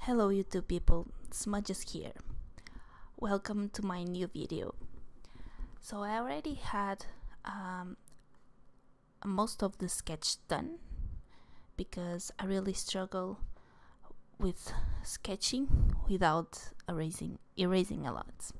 Hello YouTube people, Smudges here. Welcome to my new video. So I already had most of the sketch done because I really struggle with sketching without erasing a lot.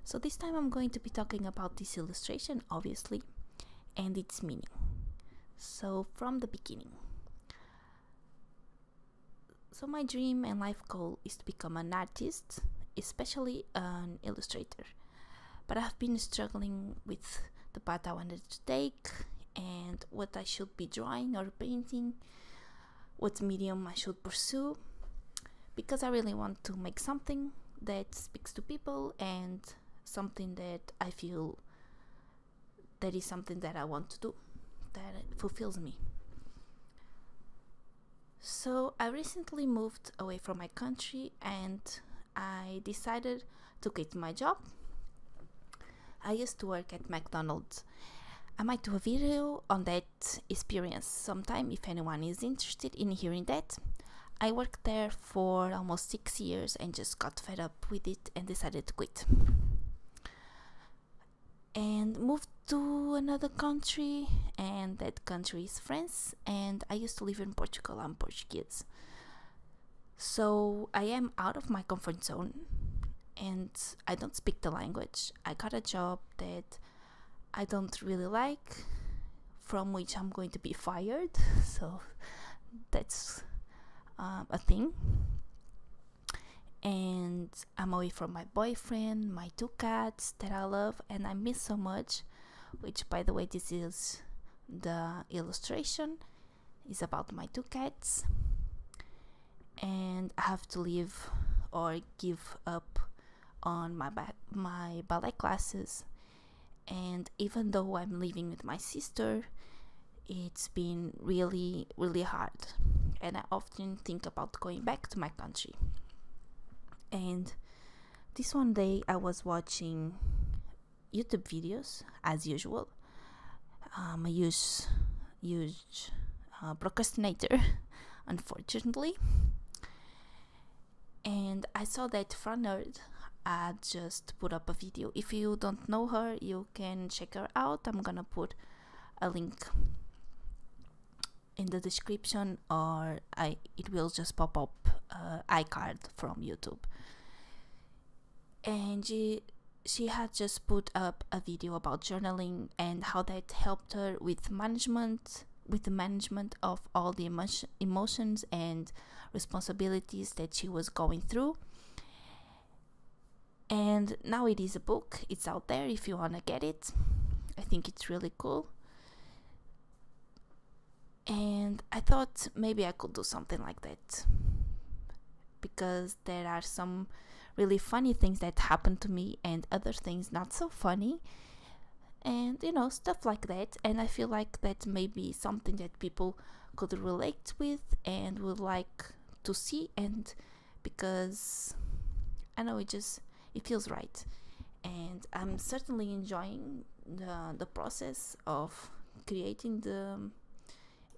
So this time I'm going to be talking about this illustration, obviously, and its meaning. So from the beginning. So my dream and life goal is to become an artist, especially an illustrator. But I've been struggling with the path I wanted to take and what I should be drawing or painting, what medium I should pursue, because I really want to make something that speaks to people and something that I feel that is something that I want to do, that fulfills me. So I recently moved away from my country and I decided to quit my job. I used to work at McDonald's. I might do a video on that experience sometime if anyone is interested in hearing that. I worked there for almost 6 years and just got fed up with it and decided to quit. And moved to another country, and that country is France, and I used to live in Portugal. I'm Portuguese, so I am out of my comfort zone and I don't speak the language. I got a job that I don't really like, from which I'm going to be fired, so that's a thing. And I'm away from my boyfriend, my 2 cats that I love and I miss so much, which, by the way, this is the illustration, is about my 2 cats. And I have to leave or give up on my ballet classes, and even though I'm living with my sister, it's been really hard, and I often think about going back to my country. And this one day I was watching YouTube videos as usual. I'm a huge procrastinator, unfortunately. And I saw that Fran Meneses had just put up a video. If you don't know her, you can check her out. I'm gonna put a link in the description, or it will just pop up iCard from YouTube. And she had just put up a video about journaling and how that helped her with the management of all the emotions and responsibilities that she was going through. And now it is a book. It's out there if you want to get it. I think it's really cool. And I thought maybe I could do something like that, because there are some really funny things that happen to me and other things not so funny, and stuff like that. And I feel like that may be something that people could relate with and would like to see, and because I know it feels right. And I'm certainly enjoying the process of creating the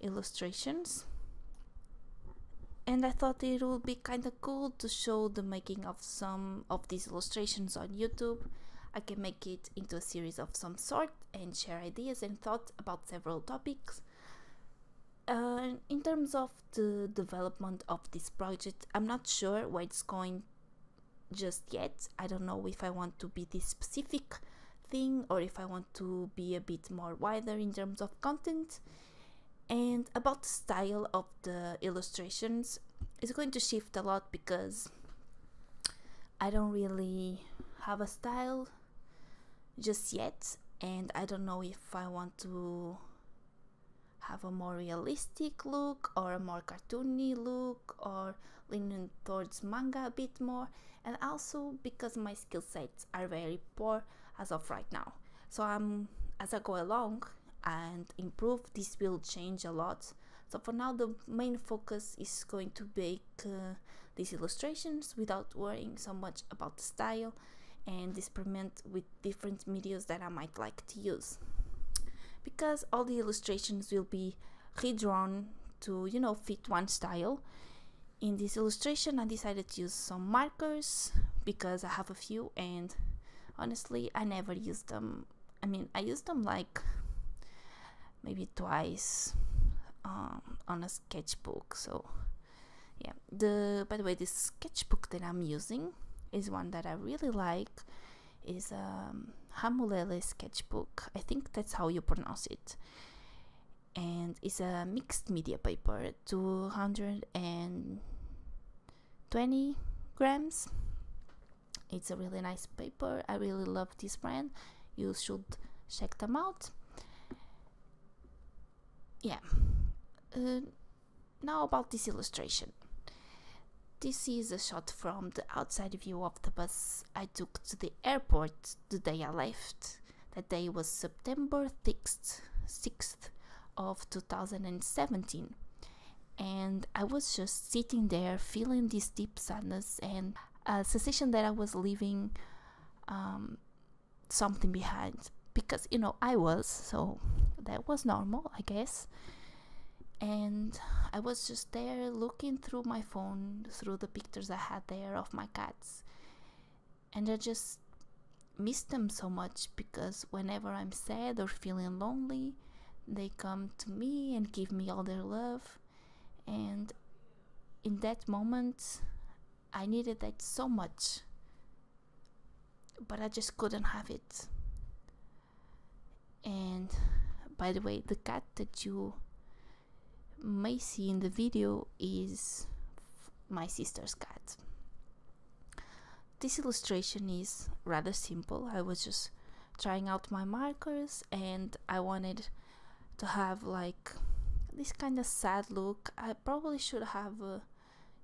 illustrations, and I thought it would be kind of cool to show the making of some of these illustrations on YouTube. I can make it into a series of some sort and share ideas and thoughts about several topics. In terms of the development of this project, I'm not sure where it's going just yet. I don't know if I want to be this specific thing or if I want to be a bit more wider in terms of content. And about the style of the illustrations, it's going to shift a lot because I don't really have a style just yet, and I don't know if I want to have a more realistic look or a more cartoony look or leaning towards manga a bit more, and also because my skill sets are very poor as of right now. So as I go along and improve, this will change a lot. So for now, the main focus is going to make these illustrations without worrying so much about the style, and experiment with different medias that I might like to use, because all the illustrations will be redrawn to fit one style. In this illustration I decided to use some markers because I have a few, and honestly I never used them. I mean, I used them like maybe twice on a sketchbook. So yeah, by the way, this sketchbook that I'm using is one that I really like. Is Hamulele sketchbook. I think that's how you pronounce it. And it's a mixed media paper, 220 grams. It's a really nice paper. I really love this brand. You should check them out. Yeah. Now about this illustration. This is a shot from the outside view of the bus I took to the airport the day I left. That day was September 6th of 2017, and I was just sitting there feeling this deep sadness and a sensation that I was leaving something behind, because I was, so that was normal, I guess. And I was just there looking through my phone, through the pictures I had there of my cats, and I just miss them so much, because whenever I'm sad or feeling lonely, they come to me and give me all their love. And in that moment I needed that so much, but I just couldn't have it. And by the way, the cat that you may see in the video is my sister's cat. This illustration is rather simple. I was just trying out my markers, and I wanted to have like this kind of sad look. I probably should have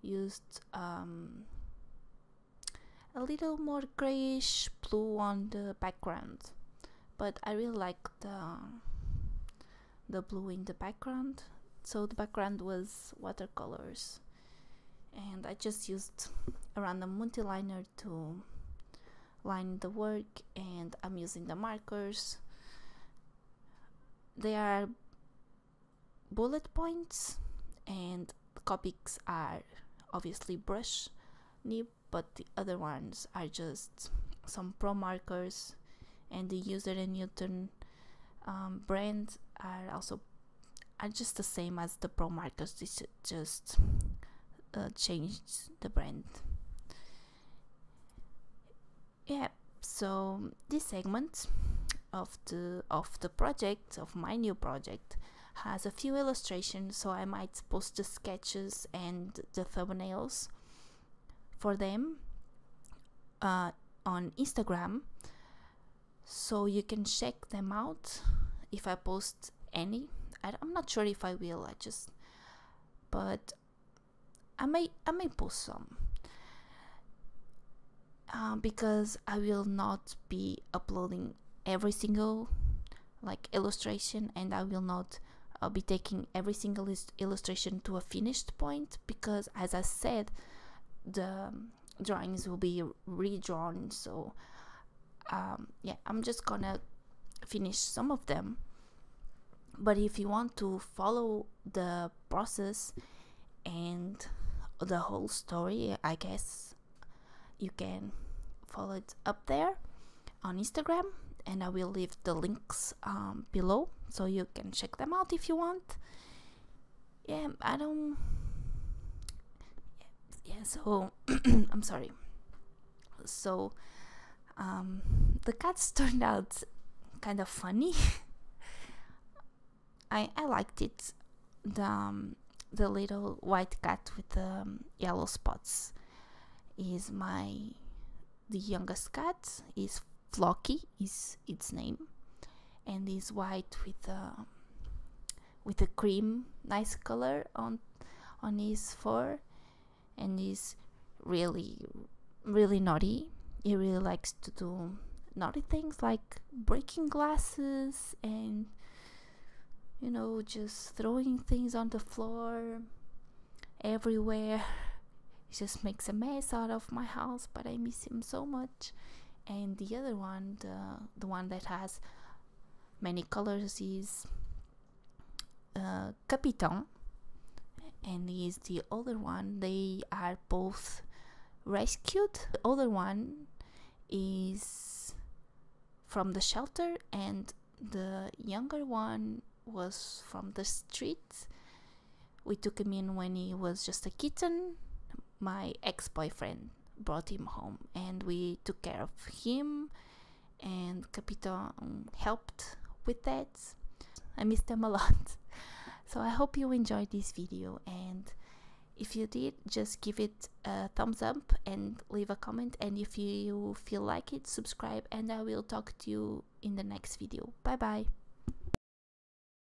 used a little more grayish blue on the background, but I really like the blue in the background. So the background was watercolors, and I just used a random multiliner to line the work, and I'm using the markers. They are bullet points, and the Copics are obviously brush nib, but the other ones are just some pro markers, and the User and Newton brand are just the same as the pro markers. This just changed the brand. Yeah, so this segment of the project, of my new project, has a few illustrations, so I might post the sketches and the thumbnails for them on Instagram, so you can check them out if I post any. I'm not sure if I will, but I may post some, because I will not be uploading every single illustration, and I will not be taking every single illustration to a finished point, because as I said, the drawings will be redrawn. So yeah, I'm just gonna finish some of them. But if you want to follow the process and the whole story, I guess you can follow it up there on Instagram, and I will leave the links below, so you can check them out if you want. Yeah, so I'm sorry. So the cats turned out kind of funny. I liked it. The little white cat with the yellow spots is the youngest cat. Is Flocky is its name, and is white with a cream nice color on his fur, and is really naughty. He really likes to do naughty things like breaking glasses and just throwing things on the floor everywhere. He just makes a mess out of my house, but I miss him so much. And the other one, the one that has many colors, is Capitan, and he's the older one. They are both rescued. The older one is from the shelter, and the younger one was from the street. We took him in when he was just a kitten. My ex-boyfriend brought him home, and we took care of him, and Capitan helped with that. I miss them a lot. So I hope you enjoyed this video, and if you did, just give it a thumbs up and leave a comment, and if you feel like it, subscribe, and I will talk to you in the next video. Bye bye.